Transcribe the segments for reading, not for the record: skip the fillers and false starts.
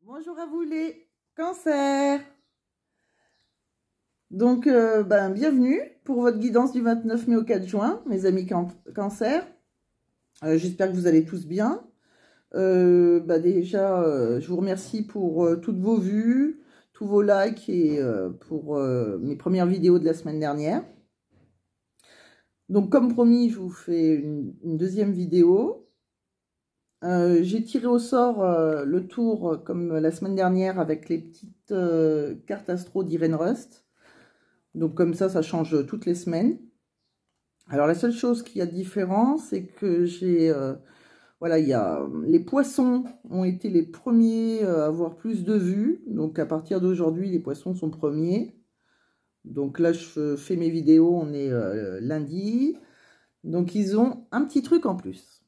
Bonjour à vous les cancers. Donc, bienvenue pour votre guidance du 29 mai au 4 juin, mes amis cancers. J'espère que vous allez tous bien. Déjà, je vous remercie pour toutes vos vues, tous vos likes et pour mes premières vidéos de la semaine dernière. Donc, comme promis, je vous fais une deuxième vidéo. J'ai tiré au sort le tour comme la semaine dernière avec les petites cartes astro d'Irene Rust. Donc comme ça change toutes les semaines. Alors la seule chose qui a de différent, c'est que j'ai... voilà, les poissons ont été les premiers à avoir plus de vues. Donc à partir d'aujourd'hui, les poissons sont premiers. Donc là, je fais mes vidéos, on est lundi. Donc ils ont un petit truc en plus.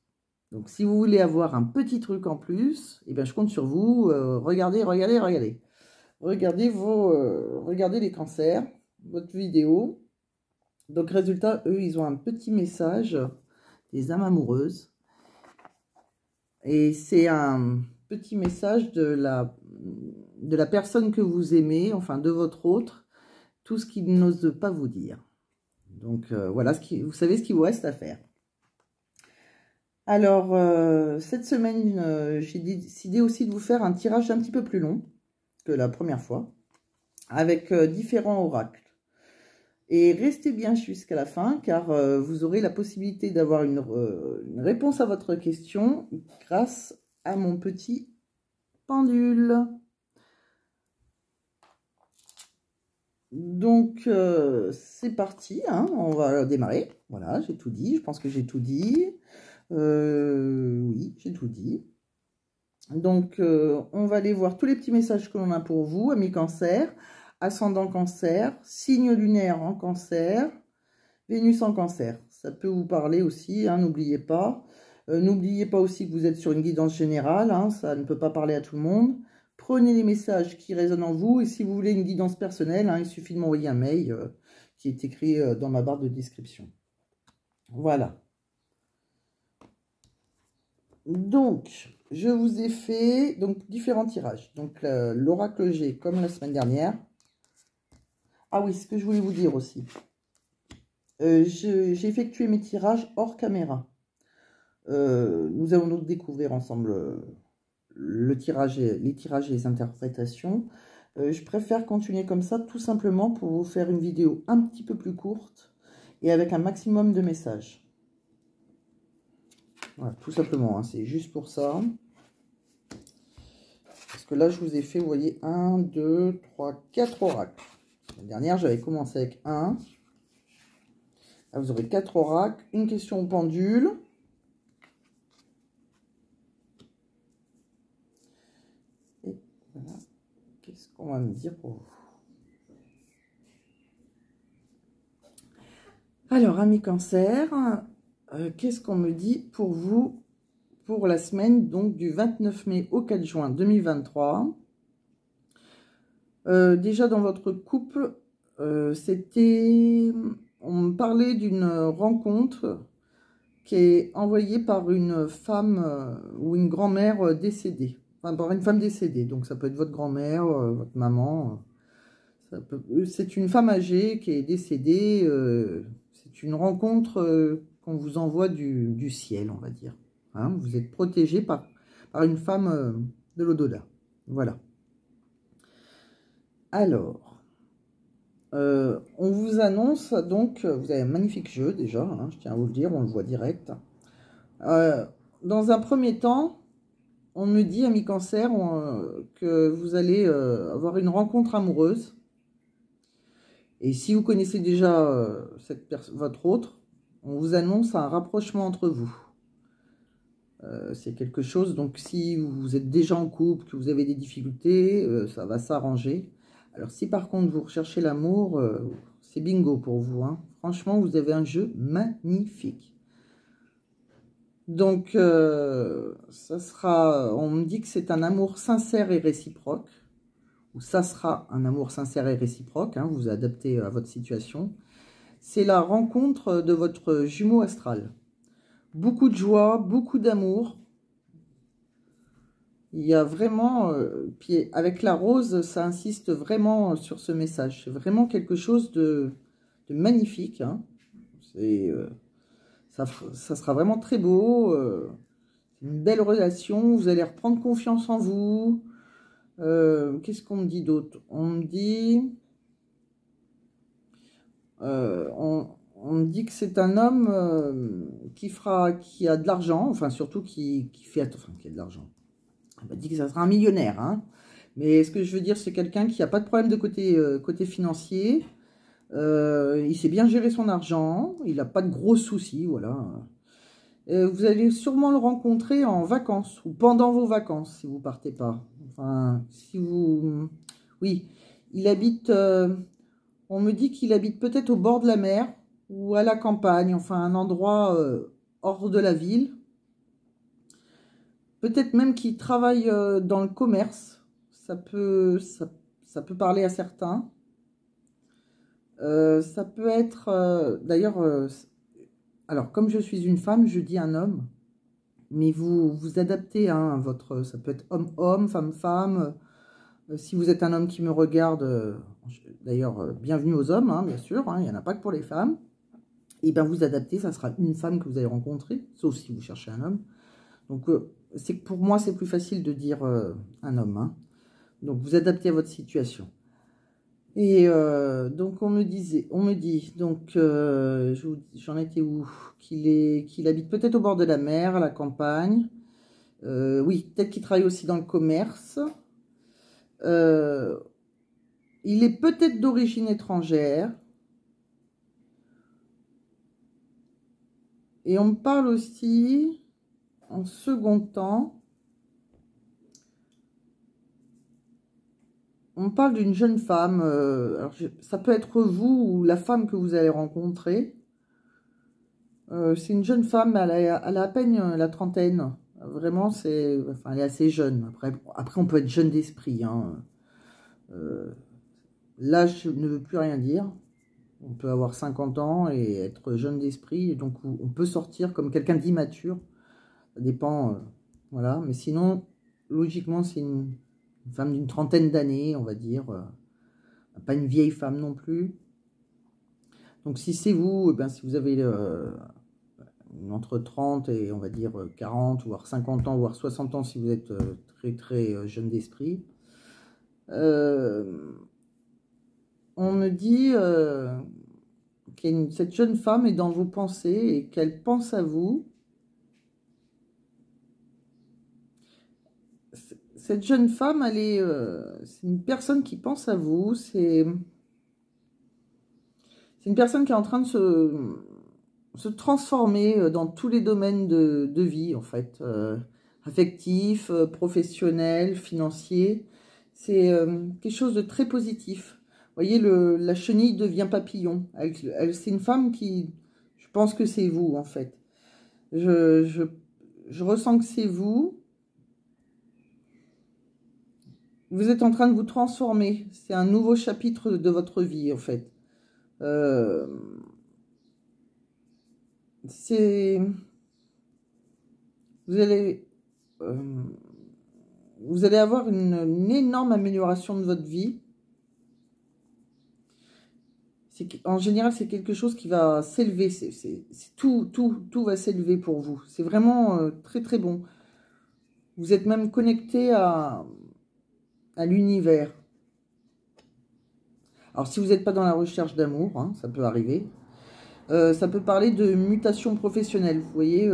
Donc, si vous voulez avoir un petit truc en plus, eh bien, je compte sur vous. Regardez. Regardez les cancers, votre vidéo. Donc, résultat, eux, ils ont un petit message des âmes amoureuses. Et c'est un petit message de la personne que vous aimez, enfin, de votre autre, tout ce qu'il n'ose pas vous dire. Donc, voilà, vous savez ce qu'il vous reste à faire. Alors, cette semaine, j'ai décidé aussi de vous faire un tirage un petit peu plus long que la première fois, avec différents oracles. Et restez bien jusqu'à la fin, car vous aurez la possibilité d'avoir une réponse à votre question grâce à mon petit pendule. Donc, c'est parti, hein, on va démarrer. Voilà, j'ai tout dit, je pense que j'ai tout dit. Oui, j'ai tout dit. Donc, on va aller voir tous les petits messages que l'on a pour vous, amis cancer, ascendant cancer, signe lunaire en cancer, Vénus en cancer. Ça peut vous parler aussi, hein, n'oubliez pas. N'oubliez pas aussi que vous êtes sur une guidance générale, hein, ça ne peut pas parler à tout le monde. Prenez les messages qui résonnent en vous, et si vous voulez une guidance personnelle, hein, il suffit de m'envoyer un mail qui est écrit dans ma barre de description. Voilà. Donc, je vous ai fait différents tirages. Donc, l'oracle G, comme la semaine dernière. Ah oui, ce que je voulais vous dire aussi. J'ai effectué mes tirages hors caméra. Nous allons donc découvrir ensemble les tirages et les interprétations. Je préfère continuer comme ça, tout simplement pour vous faire une vidéo un petit peu plus courte et avec un maximum de messages. Voilà, tout simplement, hein, c'est juste pour ça. Parce que là, je vous ai fait, vous voyez, 1, 2, 3, 4 oracles. La dernière, j'avais commencé avec 1. Là, vous aurez 4 oracles, une question au pendule. Et voilà, qu'est-ce qu'on va me dire pour vous? Alors, amis cancer, qu'est-ce qu'on me dit pour vous pour la semaine donc du 29 mai au 4 juin 2023? Déjà dans votre couple, on me parlait d'une rencontre qui est envoyée par une femme ou une grand-mère décédée, enfin par une femme décédée, donc ça peut être votre grand-mère, votre maman, c'est une femme âgée qui est décédée, c'est une rencontre qu'on vous envoie du ciel, on va dire. Hein, vous êtes protégé par une femme de l'au-delà. Voilà. Alors, on vous annonce donc, vous avez un magnifique jeu déjà, hein, je tiens à vous le dire, on le voit direct. Dans un premier temps, on me dit, amis cancer, que vous allez avoir une rencontre amoureuse. Et si vous connaissez déjà votre autre, on vous annonce un rapprochement entre vous. C'est quelque chose, donc si vous êtes déjà en couple, que vous avez des difficultés, ça va s'arranger. Alors si par contre vous recherchez l'amour, c'est bingo pour vous, hein. Franchement, vous avez un jeu magnifique. Donc, ça sera, on me dit que c'est un amour sincère et réciproque. Ou ça sera un amour sincère et réciproque, hein, vous adaptez à votre situation. C'est la rencontre de votre jumeau astral. Beaucoup de joie, beaucoup d'amour. Il y a vraiment, puis avec la rose, ça insiste vraiment sur ce message. C'est vraiment quelque chose de magnifique, hein. Ça sera vraiment très beau. Une belle relation. Vous allez reprendre confiance en vous. Qu'est-ce qu'on me dit d'autre? On me dit... on me dit que c'est un homme qui a de l'argent, enfin surtout qui a de l'argent. On m'a dit que ça sera un millionnaire, hein. Mais ce que je veux dire, c'est quelqu'un qui n'a pas de problème de côté financier. Il sait bien gérer son argent. Il n'a pas de gros soucis, voilà. Vous allez sûrement le rencontrer en vacances ou pendant vos vacances si vous partez pas. Enfin, si vous... Oui, il habite... on me dit qu'il habite peut-être au bord de la mer ou à la campagne, enfin un endroit hors de la ville. Peut-être même qu'il travaille dans le commerce. Ça peut parler à certains. Ça peut être... D'ailleurs, alors comme je suis une femme, je dis un homme. Mais vous adaptez, hein, ça peut être homme-homme, femme-femme. Si vous êtes un homme qui me regarde, d'ailleurs, bienvenue aux hommes, hein, bien sûr, hein, il n'y en a pas que pour les femmes. Et bien vous adaptez, ça sera une femme que vous allez rencontrer, sauf si vous cherchez un homme. Donc, pour moi, c'est plus facile de dire un homme, hein. Donc, vous adaptez à votre situation. Et donc, on me dit, donc, j'en étais où? Qu'il habite peut-être au bord de la mer, à la campagne. Oui, peut-être qu'il travaille aussi dans le commerce. Il est peut-être d'origine étrangère. Et on me parle aussi, en second temps, on parle d'une jeune femme. Alors ça peut être vous ou la femme que vous allez rencontrer. C'est une jeune femme, elle a à peine la trentaine. Vraiment, enfin, elle est assez jeune. Après on peut être jeune d'esprit, hein. L'âge ne veut plus rien dire. On peut avoir 50 ans et être jeune d'esprit. Donc, on peut sortir comme quelqu'un d'immature. Ça dépend, voilà. Mais sinon, logiquement, c'est une femme d'une trentaine d'années, on va dire. Pas une vieille femme non plus. Donc, si c'est vous, eh bien, si vous avez entre 30 et, on va dire, 40, voire 50 ans, voire 60 ans, si vous êtes très, très jeune d'esprit. On me dit que cette jeune femme est dans vos pensées et qu'elle pense à vous. Cette jeune femme, c'est une personne qui pense à vous. C'est une personne qui est en train de se transformer dans tous les domaines de vie, en fait. Affectif, professionnel, financier. C'est quelque chose de très positif. Vous voyez, la chenille devient papillon. C'est une femme qui... Je pense que c'est vous, en fait. Je ressens que c'est vous. Vous êtes en train de vous transformer. C'est un nouveau chapitre de votre vie, en fait. Vous allez avoir une énorme amélioration de votre vie. En général, c'est quelque chose qui va s'élever. Tout va s'élever pour vous. C'est vraiment très, très bon. Vous êtes même connecté à l'univers. Alors, si vous n'êtes pas dans la recherche d'amour, hein, ça peut arriver. Ça peut parler de mutation professionnelle. Vous voyez,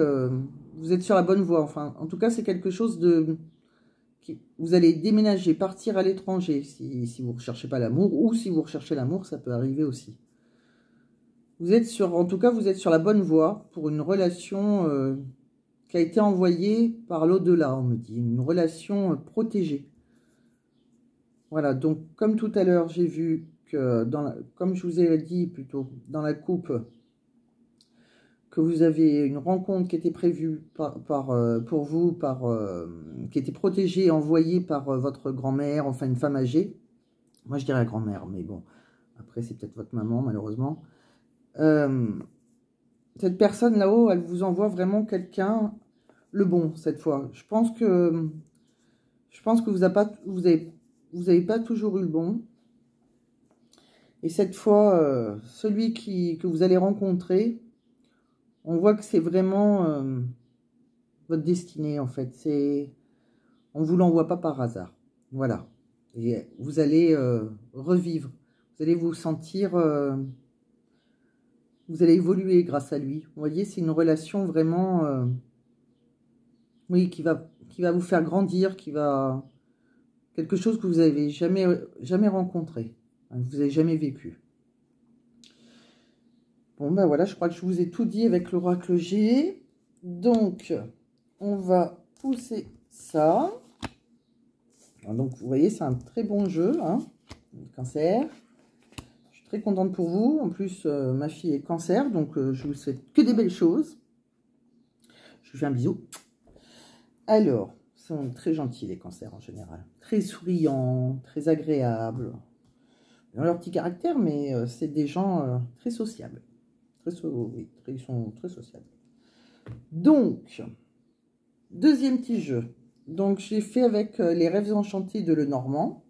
vous êtes sur la bonne voie. Enfin, en tout cas, c'est quelque chose de... Vous allez déménager, partir à l'étranger si vous ne recherchez pas l'amour. Ou si vous recherchez l'amour, ça peut arriver aussi. En tout cas, vous êtes sur la bonne voie pour une relation qui a été envoyée par l'au-delà, on me dit. Une relation protégée. Voilà, donc comme tout à l'heure, j'ai vu que, comme je vous ai dit plutôt, dans la coupe, que vous avez une rencontre qui était prévue pour vous, qui était protégée, envoyée par votre grand-mère, enfin une femme âgée. Moi, je dirais grand-mère, mais bon, après, c'est peut-être votre maman, malheureusement. Cette personne là-haut, elle vous envoie vraiment quelqu'un, le bon, cette fois. Je pense que Je pense que vous avez pas toujours eu le bon. Et cette fois, celui que vous allez rencontrer, on voit que c'est vraiment votre destinée, en fait. On ne vous l'envoie pas par hasard. Voilà. Et vous allez revivre. Vous allez vous sentir... vous allez évoluer grâce à lui. Vous voyez, c'est une relation vraiment... oui, qui va vous faire grandir, quelque chose que vous n'avez jamais rencontré, hein, que vous n'avez jamais vécu. Bon, ben voilà, je crois que je vous ai tout dit avec l'oracle G. Donc, on va pousser ça. Alors, donc, vous voyez, c'est un très bon jeu, hein, Cancer. Je suis très contente pour vous. En plus, ma fille est Cancer, donc je vous souhaite que des belles choses. Je vous fais un bisou. Alors, ils sont très gentils, les Cancers, en général. Très souriants, très agréables. Ils ont leur petit caractère, mais c'est des gens très sociables. Oui, ils sont très sociables. Donc, deuxième petit jeu. Donc, j'ai fait avec les rêves enchantés de Lenormand.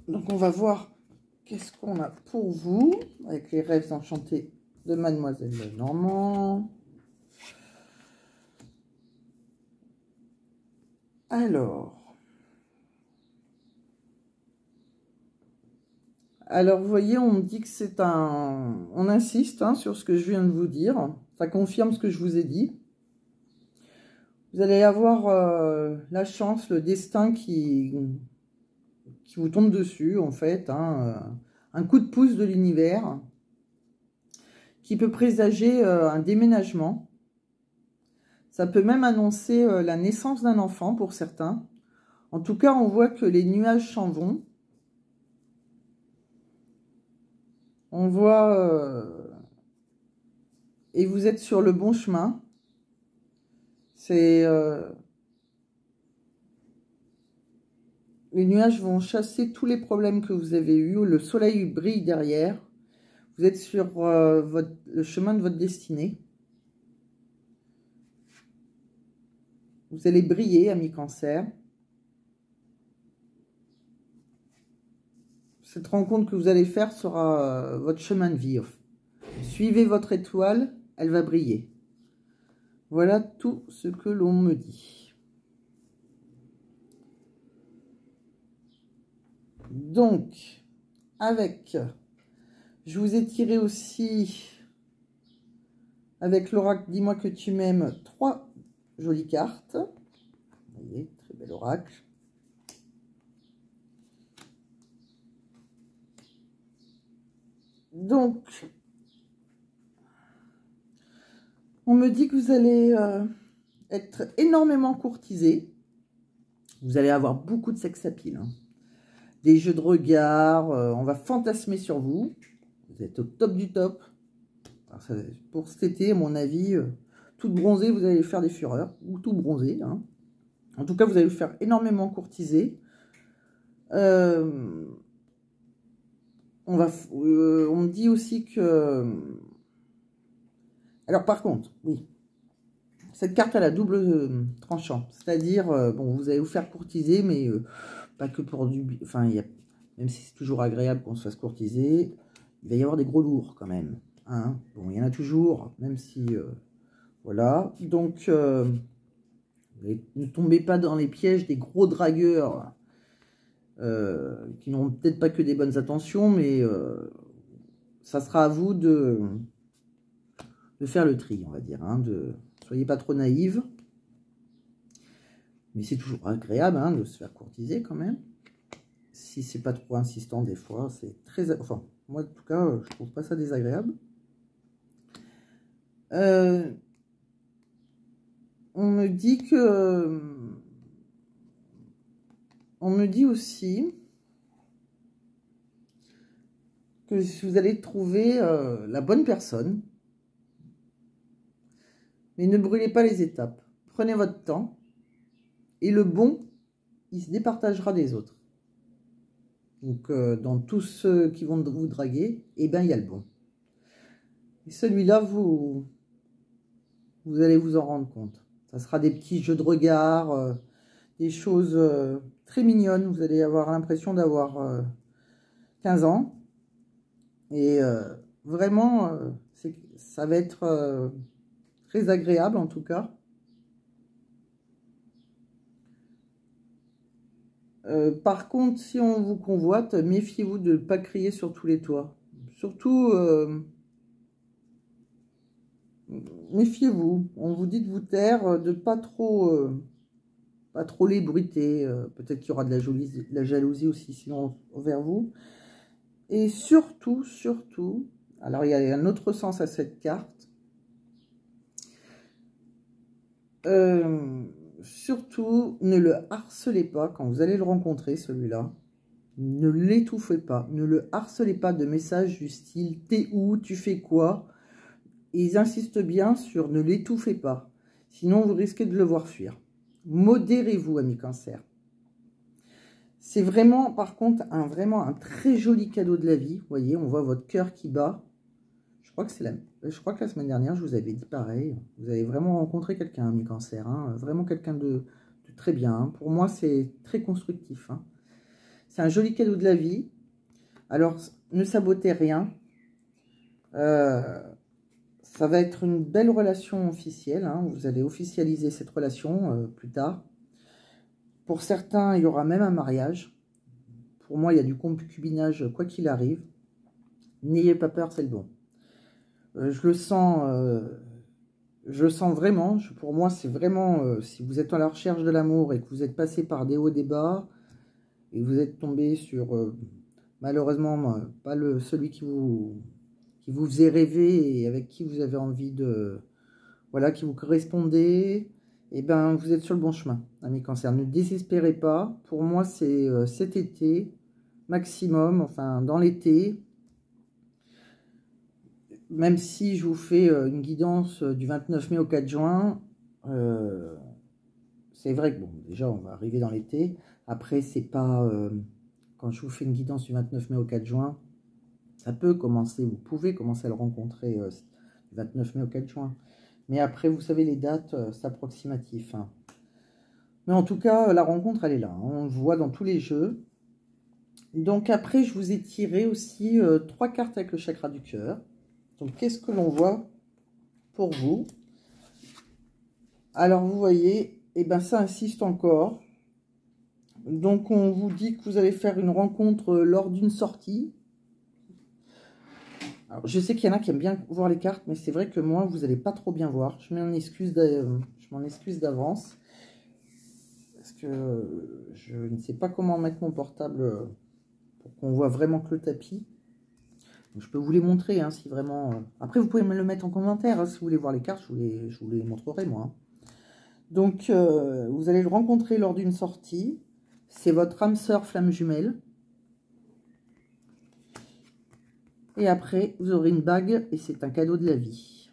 Donc, on va voir qu'est-ce qu'on a pour vous avec les rêves enchantés de Mademoiselle Lenormand. Alors, vous voyez, on me dit que c'est un... On insiste hein, sur ce que je viens de vous dire. Ça confirme ce que je vous ai dit. Vous allez avoir la chance, le destin qui vous tombe dessus, en fait. Hein, un coup de pouce de l'univers qui peut présager un déménagement. Ça peut même annoncer la naissance d'un enfant pour certains. En tout cas, on voit que les nuages s'en vont. On voit... et vous êtes sur le bon chemin. C'est... les nuages vont chasser tous les problèmes que vous avez eus. Le soleil brille derrière. Vous êtes sur le chemin de votre destinée. Vous allez briller, amis Cancer. Cette rencontre que vous allez faire sera votre chemin de vie. Suivez votre étoile, elle va briller. Voilà tout ce que l'on me dit. Donc, je vous ai tiré aussi, avec l'oracle Dis-moi que tu m'aimes, 3 jolies cartes. Vous voyez, très bel oracle. Donc, on me dit que vous allez être énormément courtisé. Vous allez avoir beaucoup de sex appeal. Hein. Des jeux de regard, on va fantasmer sur vous. Vous êtes au top du top. Alors ça, pour cet été, à mon avis, toute bronzée, vous allez faire des fureurs. Ou tout bronzé. Hein. En tout cas, vous allez vous faire énormément courtiser. On me dit aussi que... Alors par contre, oui, cette carte a la double tranchant. C'est-à-dire, bon, vous allez vous faire courtiser, mais pas que pour du... Enfin, même si c'est toujours agréable qu'on se fasse courtiser, il va y avoir des gros lourds quand même. Hein. Bon, il y en a toujours, même si... voilà. Donc, ne tombez pas dans les pièges des gros dragueurs qui n'ont peut-être pas que des bonnes intentions, mais ça sera à vous de faire le tri, on va dire. Hein, soyez pas trop naïve. Mais c'est toujours agréable hein, de se faire courtiser quand même. Si c'est pas trop insistant des fois, c'est très... Enfin, moi en tout cas, je trouve pas ça désagréable. On me dit que... On me dit aussi que vous allez trouver la bonne personne. Mais ne brûlez pas les étapes. Prenez votre temps. Et le bon, il se départagera des autres. Donc, dans tous ceux qui vont vous draguer, eh bien, il y a le bon. Et celui-là, vous allez vous en rendre compte. Ça sera des petits jeux de regard, des choses très mignonnes. Vous allez avoir l'impression d'avoir 15 ans. Et vraiment, ça va être très agréable en tout cas. Par contre, si on vous convoite, méfiez-vous de ne pas crier sur tous les toits. Surtout, méfiez-vous. On vous dit de vous taire, de pas trop les bruiter. Peut-être qu'il y aura de la jalousie aussi, sinon envers vous. Et surtout, alors il y a un autre sens à cette carte. Surtout, ne le harcelez pas quand vous allez le rencontrer, celui-là. Ne l'étouffez pas. Ne le harcelez pas de messages du style « T'es où? Tu fais quoi ?» Et ils insistent bien sur « Ne l'étouffez pas ». Sinon, vous risquez de le voir fuir. Modérez-vous, amis Cancer. C'est vraiment, par contre, vraiment un très joli cadeau de la vie. Vous voyez, on voit votre cœur qui bat. Je crois que la semaine dernière, je vous avais dit pareil. Vous avez vraiment rencontré quelqu'un, amis Cancer. Hein, vraiment quelqu'un de très bien. Hein. Pour moi, c'est très constructif. Hein. C'est un joli cadeau de la vie. Alors, ne sabotez rien. Ça va être une belle relation officielle. Hein. Vous allez officialiser cette relation plus tard. Pour certains, il y aura même un mariage. Pour moi, il y a du concubinage, quoi qu'il arrive. N'ayez pas peur, c'est le bon. Je le sens vraiment. Pour moi, c'est vraiment, si vous êtes à la recherche de l'amour et que vous êtes passé par des hauts, des bas, et vous êtes tombé sur, malheureusement, pas celui qui vous faisait rêver et avec qui vous avez envie de, voilà, qui vous correspondait, et ben vous êtes sur le bon chemin, amis Cancer. Ne désespérez pas. Pour moi, c'est cet été, maximum, enfin, dans l'été. Même si je vous fais une guidance du 29 mai au 4 juin, c'est vrai que, bon, déjà, on va arriver dans l'été. Après, c'est pas... quand je vous fais une guidance du 29 mai au 4 juin, ça peut commencer, vous pouvez commencer à le rencontrer du 29 mai au 4 juin. Mais après, vous savez, les dates, c'est approximatif. Hein. Mais en tout cas, la rencontre, elle est là. Hein. On le voit dans tous les jeux. Donc après, je vous ai tiré aussi 3 cartes avec le chakra du cœur. Donc, qu'est-ce que l'on voit pour vous? Alors, vous voyez, eh ben, ça insiste encore. Donc, on vous dit que vous allez faire une rencontre lors d'une sortie. Alors, je sais qu'il y en a qui aiment bien voir les cartes, mais c'est vrai que moi, vous n'allez pas trop bien voir. Je m'en excuse d'avance. Parce que je ne sais pas comment mettre mon portable pour qu'on voit vraiment que le tapis. Je peux vous les montrer, hein, si vraiment... Après, vous pouvez me le mettre en commentaire, hein, si vous voulez voir les cartes, je vous les montrerai, moi. Hein. Donc, vous allez le rencontrer lors d'une sortie. C'est votre âme sœur flamme jumelle. Et après, vous aurez une bague, et c'est un cadeau de la vie.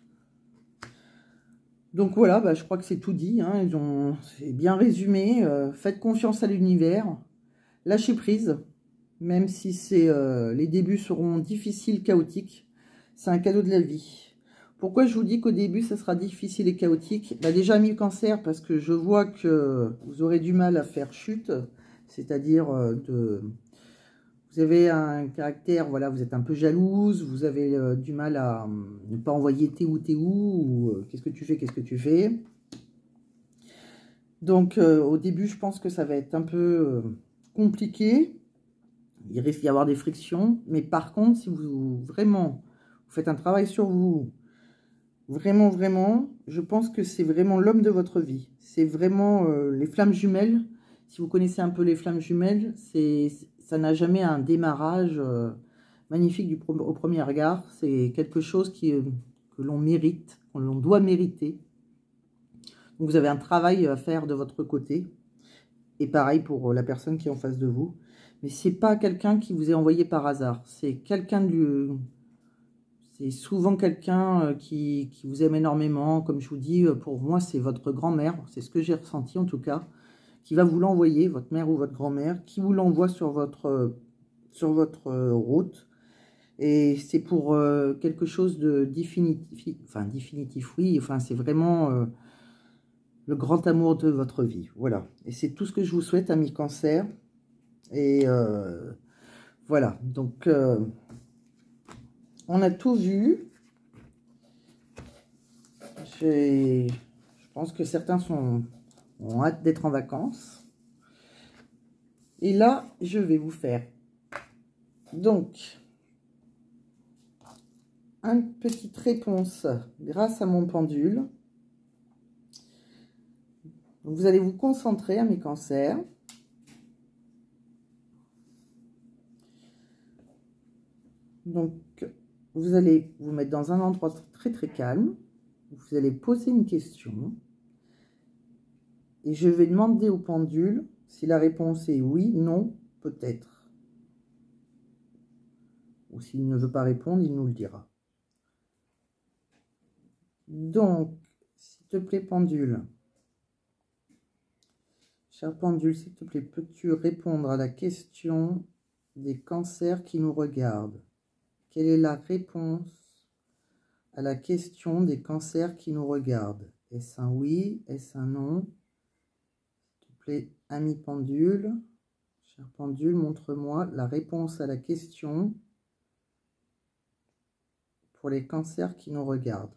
Donc voilà, bah, je crois que c'est tout dit. Hein, c'est bien résumé. Faites confiance à l'univers. Lâchez prise. Même si les débuts seront difficiles, chaotiques, c'est un cadeau de la vie. Pourquoi je vous dis qu'au début, ça sera difficile et chaotique? Bah déjà, mis Cancer, parce que je vois que vous aurez du mal à faire chute, c'est-à-dire vous avez un caractère, voilà, vous êtes un peu jalouse, vous avez du mal à ne pas envoyer t'es où, ou qu'est-ce que tu fais. Donc, au début, je pense que ça va être un peu compliqué. Il risque d'y avoir des frictions, mais par contre, si vous faites un travail sur vous, vraiment, je pense que c'est vraiment l'homme de votre vie. C'est vraiment les flammes jumelles. Si vous connaissez un peu les flammes jumelles, ça n'a jamais un démarrage magnifique au premier regard. C'est quelque chose que l'on mérite, que l'on doit mériter. Donc, vous avez un travail à faire de votre côté. Et pareil pour la personne qui est en face de vous. Mais c'est pas quelqu'un qui vous est envoyé par hasard. C'est c'est souvent quelqu'un qui vous aime énormément. Comme je vous dis, pour moi, c'est votre grand-mère. C'est ce que j'ai ressenti en tout cas. Qui va vous l'envoyer, votre mère ou votre grand-mère, qui vous l'envoie sur votre route. Et c'est pour quelque chose de définitif. Enfin, définitif, oui. Enfin, c'est vraiment... le grand amour de votre vie. Voilà. Et c'est tout ce que je vous souhaite, amis Cancer. Et voilà. Donc, on a tout vu. Je pense que certains ont hâte d'être en vacances. Et là, je vais vous faire donc une petite réponse grâce à mon pendule. Donc, vous allez vous concentrer, mes cancers. Donc, vous allez vous mettre dans un endroit très très calme. Vous allez poser une question. Et je vais demander au pendule si la réponse est oui, non, peut-être. Ou s'il ne veut pas répondre, il nous le dira. Donc, s'il te plaît, pendule. Cher pendule, s'il te plaît, peux-tu répondre à la question des cancers qui nous regardent? Quelle est la réponse à la question des cancers qui nous regardent? Est-ce un oui? Est-ce un non? S'il te plaît, ami pendule. Cher pendule, montre-moi la réponse à la question pour les cancers qui nous regardent.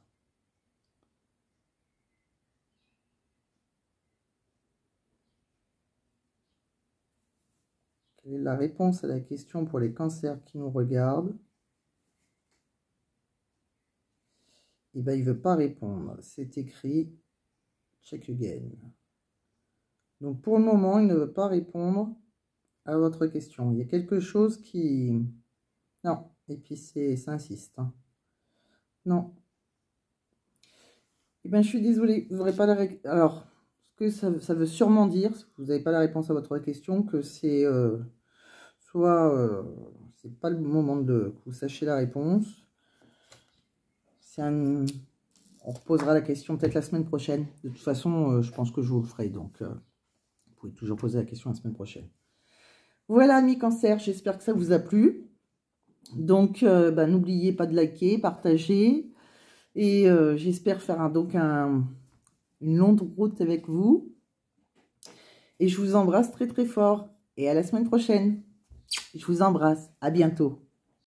Quelle est la réponse à la question pour les cancers qui nous regardent? Eh bien, il ne veut pas répondre. C'est écrit check again. Donc, pour le moment, il ne veut pas répondre à votre question. Il y a quelque chose qui... Non. Et puis, ça insiste. Hein. Non. Eh bien, je suis désolée. Vous n'aurez pas la... Alors, ce que ça veut sûrement dire, si vous n'avez pas la réponse à votre question, que c'est... soit... c'est pas le moment que vous sachiez la réponse. C'est un... On reposera la question peut-être la semaine prochaine. De toute façon, je pense que je vous le ferai. Donc, vous pouvez toujours poser la question la semaine prochaine. Voilà, amis Cancer, j'espère que ça vous a plu. Donc, n'oubliez pas de liker, partager. Et j'espère faire une longue route avec vous. Et je vous embrasse très très fort. Et à la semaine prochaine. Je vous embrasse. À bientôt.